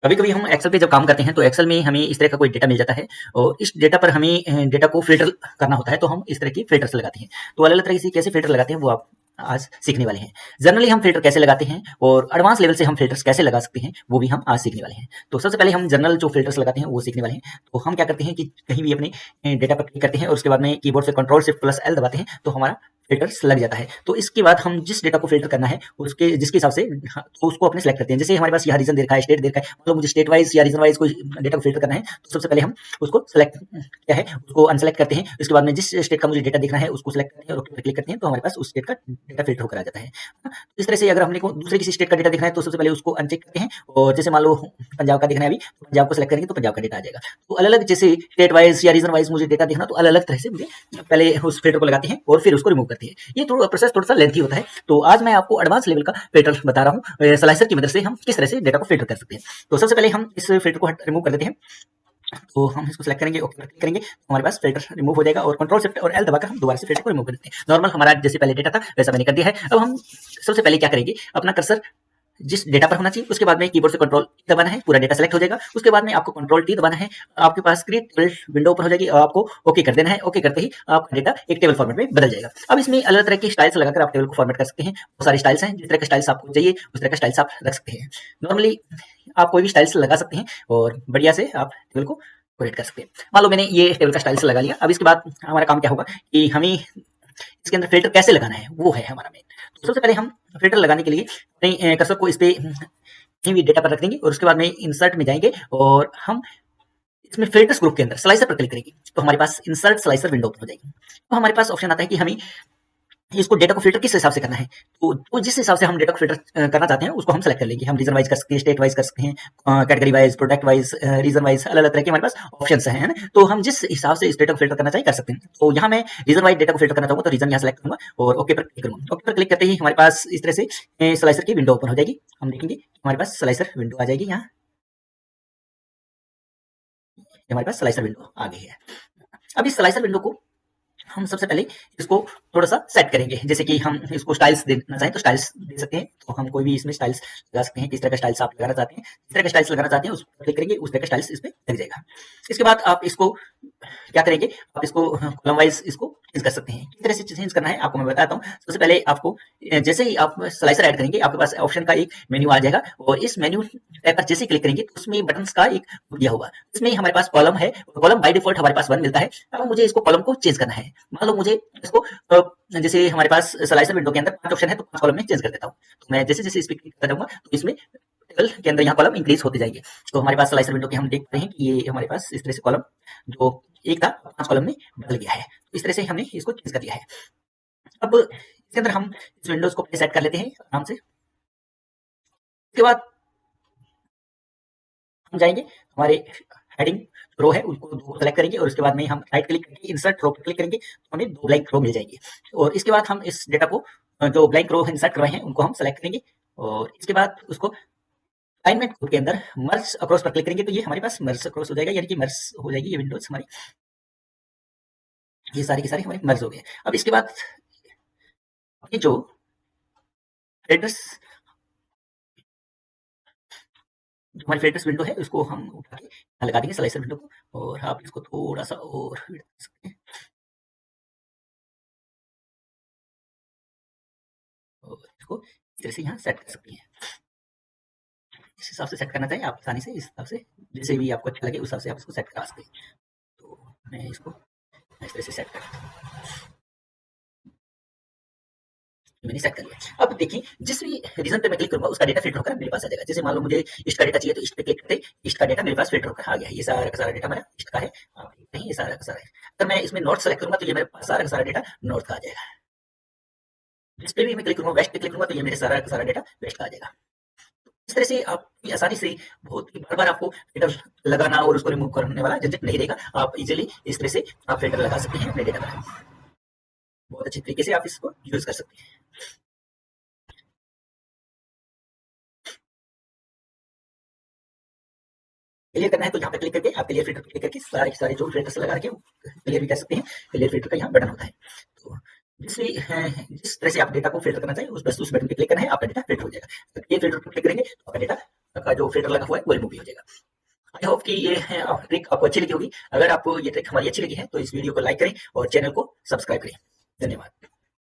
कभी कभी हम एक्सेल पे जब काम करते हैं तो एक्सेल में हमें इस तरह का कोई डेटा मिल जाता है और इस डेटा पर हमें डेटा को फिल्टर करना होता है, तो हम इस तरह की फिल्टर्स लगाते हैं। तो अलग अलग तरह से कैसे फिल्टर लगाते हैं वो आप आज सीखने वाले हैं। जनरली हम फिल्टर कैसे लगाते हैं और एडवांस लेवल से हम फिल्टर्स कैसे लगा सकते हैं वो भी हम आज सीखने वाले हैं। तो सबसे पहले हम जनरल जो फिल्टर्स लगाते हैं वो सीखने वाले हैं। तो हम क्या करते हैं कि कहीं भी अपने डेटा पर क्लिक करते हैं और उसके बाद में कीबोर्ड से कंट्रोल शिफ्ट प्लस एल दबाते हैं तो हमारा फिल्टर्स लग जाता है। तो इसके बाद हम जिस डेटा को फिल्टर करना है उसके जिसके हिसाब से तो उसको अपने सेलेक्ट करते हैं। जैसे हमारे पास यहाँ रीजन दे रखा है, स्टेट दे रखा है, मतलब मुझे स्टेट वाइज या रीजन वाइज कोई डेटा को फिल्टर करना है तो सबसे पहले हम उसको सेलेक्ट क्या है उसको अनसेलेक्ट करते हैं। उसके बाद में जिस स्टेट का मुझे डेटा देखना है उसको सेलेक्ट करते हैं और ओके पर क्लिक करते हैं तो हमारे पास उस स्टेट का डेटा फिल्टर होकर आ जाता है। इस तरह से अगर हमने को दूसरे किसी स्टेट का डेटा देखना है तो सबसे पहले उसको अनचेक करते हैं और जैसे मान लो पंजाब का देखना है अभी तो पंजाब को सेलेक्ट करेंगे तो पंजाब का डेटा आ जाएगा। तो अलग अलग जैसे स्टेट वाइज या रीजन वाइज मुझे डेटा देखना तो अलग अलग तरह से मुझे पहले उस फिल्टर को लगाते हैं और फिर उसको रिमूव करते हैं। ये प्रोसेस थोड़ा सा लेंथी होता है। तो आज मैं आपको एडवांस लेवल का फिल्टर बता रहा हूँ स्लाइसर की मदद से हम किस तरह से डेटा को फिल्टर कर सकते हैं। तो सबसे पहले हम इस फिल्टर को रिमूव कर लेते हैं। तो हम इसको सेलेक्ट करेंगे, ओके पर क्लिक करेंगे तो हमारे पास फिल्टर रिमूव हो जाएगा और कंट्रोल शिफ्ट और एल दबाकर हम दोबारा से फिल्टर को रिमूव कर देते हैं। नॉर्मल हमारा जैसे पहले डेटा था वैसा मैंने कर दिया है। अब हम सबसे पहले क्या करेंगे, अपना कर्सर जिस डेटा पर होना चाहिए उसके बाद में कीबोर्ड से कंट्रोल दबाना है, पूरा डेटा सेलेक्ट हो जाएगा। उसके बाद में आपको कंट्रोल टी दबाना है, आपके पास क्रिएट टेबल विंडो ओपन हो जाएगी और आपको ओके कर देना है। ओके करते ही आपका डेटा एक टेबल फॉर्मेट में बदल जाएगा। अब इसमें अलग तरह की स्टाइल्स लगाकर आप टेबल को फॉर्मेट कर सकते हैं। बहुत सारी स्टाइल्स हैं, जिस तरह का स्टाइल्स आपको चाहिए उस तरह का स्टाइल्स आप रख सकते हैं। नॉर्मली आप कोई भी स्टाइल्स लगा सकते हैं और बढ़िया से आप टेबल को क्रिएट कर सकते हैं। मान लो मैंने ये टेबल का स्टाइल्स लगा लिया। अब इसके बाद हमारा काम क्या होगा कि हमें इसके अंदर फिल्टर कैसे लगाना है वो है हमारा मेन। तो सबसे पहले हम फिल्टर लगाने के लिए अपने कर्सर को इस पे कहीं भी डेटा पर रख देंगे और उसके बाद में इंसर्ट में जाएंगे और हम इसमें फिल्टर्स ग्रुप के अंदर स्लाइसर पर क्लिक करेंगे तो हमारे पास इंसर्ट स्लाइसर विंडो ओपन हो जाएगी। तो हमारे पास ऑप्शन आता है कि हमें इसको डेटा को फिल्टर किस हिसाब से करना है। तो जिस हिसाब से हम डेटा को फिल्टर करना चाहते हैं उसको हम सेलेक्ट कर लेंगे। हम रीजन वाइज कर सकते हैं, स्टेट वाइज कर सकते हैं, category wise, product wise, region wise, अलग अलग तरह के हमारे पास ऑप्शन है ना। तो हम जिस हिसाब से इस डेटा को फिल्टर करना चाहिए कर सकते हैं। तो यहाँ मैं रीजन वाइज डेटा को फिल्टर करना चाहूँगा तो रीजन यहाँ सेलेक्ट करूंगा और ओके पर क्लिक करूंगा। ओके पर क्लिक करते ही हमारे पास इस तरह से स्लाइसर की विंडो ओपन हो जाएगी। हम देखेंगे हमारे पास स्लाइसर विंडो आ जाएगी। यहाँ हमारे पास स्लाइसर विंडो आ गई है। अब इस स्लाइसर विंडो को हम सबसे पहले इसको थोड़ा सा सेट करेंगे। जैसे कि हम इसको स्टाइल्स देना चाहें तो स्टाइल्स दे सकते हैं। तो हम कोई भी इसमें स्टाइल्स लगा सकते हैं। किस तरह का स्टाइल्स आप लगाना चाहते हैं, जिस तरह का स्टाइल्स लगाना चाहते हैं उस पर क्लिक करेंगे, उस तरह का स्टाइल्स इस पे लग जाएगा। इसके बाद आप इसको क्या करेंगे, आप इसको कॉलम वाइज इसको चेंज कर सकते हैं। किस तरह से चेंज करना है आपको मैं बताता हूँ। सबसे पहले आपको जैसे ही आप स्लाइसर ऐड करेंगे आपके पास ऑप्शन का एक मेन्यू आ जाएगा और इस मेन्यू टैब पर जैसे क्लिक करेंगे तो उसमें बटन्स का एक दिया होगा। इसमें हमारे पास कॉलम है और कॉलम बाय डिफॉल्ट हमारे पास 1 मिलता है। अब मुझे इसको कॉलम को चेंज करना है। मान लो मुझे इसको जैसे हमारे पास स्लाइसर विंडो के अंदर 5 ऑप्शन है तो 5 कॉलम में चेंज कर देता हूँ। तो मैं जैसे जैसे इस पे क्लिक करता जाऊंगा तो इसमें टेबल के अंदर यहाँ कॉलम इंक्रीज होते जाएंगे। तो हमारे पास स्लाइसर विंडो के हम देख रहे हैं कि ये हमारे पास इस तरह से कॉलम जो एक था 5 कॉलम में बदल गया है। तो इस तरह से हमने इसको चेंज कर दिया है। अब इसके अंदर हम इस विंडोज को सेट कर लेते हैं आराम से। उसके बाद हम जाएंगे हमारे हेडिंग रो है उनको दो सेलेक्ट करेंगे और उसके बाद में हम राइट क्लिक करके इंसर्ट रो पर क्लिक करेंगे तो हमें 2 ब्लैंक रो मिल जाएंगे। और इसके बाद हम इस डेटा को जो ब्लैंक रो इंसर्ट कर रहे हैं उनको हम सेलेक्ट करेंगे और इसके बाद उसको अलाइनमेंट ग्रुप के अंदर मर्ज अक्रॉस पर क्लिक करेंगे तो ये हमारे पास मर्ज अक्रॉस हो जाएगा, यानी कि मर्ज हो जाएगी ये विंडोज हमारी, ये सारी की सारी हमारी मर्ज हो गए। अब इसके बाद ये जो एड्रेस हमारी फिल्टर्स विंडो है उसको हम उठा के लगा देंगे स्लाइसर विंडो को और आप इसको थोड़ा सा और कर सकते हैं और इसको इस तरह से यहाँ सेट कर सकते हैं। इस हिसाब से सेट करना चाहिए आप आसानी से, इस हिसाब से जैसे भी आपको अच्छा लगे उस हिसाब से आप इसको सेट करा सकते हैं। तो मैं इसको इस तरह से सेट करता हूँ, मैंने सेट कर लिया। अब देखिए जिस भी रीजन पे मैं क्लिक करूंगा उसका डेटा फिल्टर होकर मेरे पास आ जाएगा। जैसे मान लो मुझे ईस्ट का डेटा चाहिए तो ईस्ट पे क्लिक करते ईस्ट का डेटा मेरे पास फिल्टर होकर आ गया है। ये सारा का सारा डेटा मेरा ईस्ट का है, आप देखते हैं ये सारा का सारा है। अगर मैं इसमें नॉर्थ सेलेक्ट करूंगा तो ये मेरे पास सारा का सारा डेटा नॉर्थ का आ जाएगा। जिस पे भी मैं क्लिक करूंगा वेस्ट पे क्लिक करूंगा तो ये मेरे सारा का सारा डेटा वेस्ट का आ जाएगा। इस तरह से आप आसानी से बहुत बार बार आपको फिल्टर लगाना और उसको रिमूव करने वाला झंझट नहीं रहेगा। आप इजीली इस तरह से आप फिल्टर लगा सकते हैं अपने डेटा पर, बहुत अच्छे तरीके से आप इसको यूज कर सकते हैं। क्लियर करना है तो यहाँ पे क्लिक करके आप क्लियर फिल्टर क्लिक करके सारे सारे जो फिल्टर्स लगा रखे क्लियर भी कर सकते हैं। क्लियर फिल्टर का यहाँ बटन होता है। तो जिस तरह से आप डेटा को फिल्टर करना चाहिए उस बस उस बटन पे क्लिक करना है, आपका डेटा फिल्टर हो जाएगा। क्लियर फिल्टर पर क्लिक करेंगे तो आपका डेटा का जो फिल्टर लगा हुआ है वो रिमूव भी हो जाएगा। आई होप कि ये ट्रिक आपको अच्छी लगी होगी। अगर आपको ये ट्रिक हमारी अच्छी लगी है तो इस वीडियो को लाइक करें और चैनल को सब्सक्राइब करें। धन्यवाद।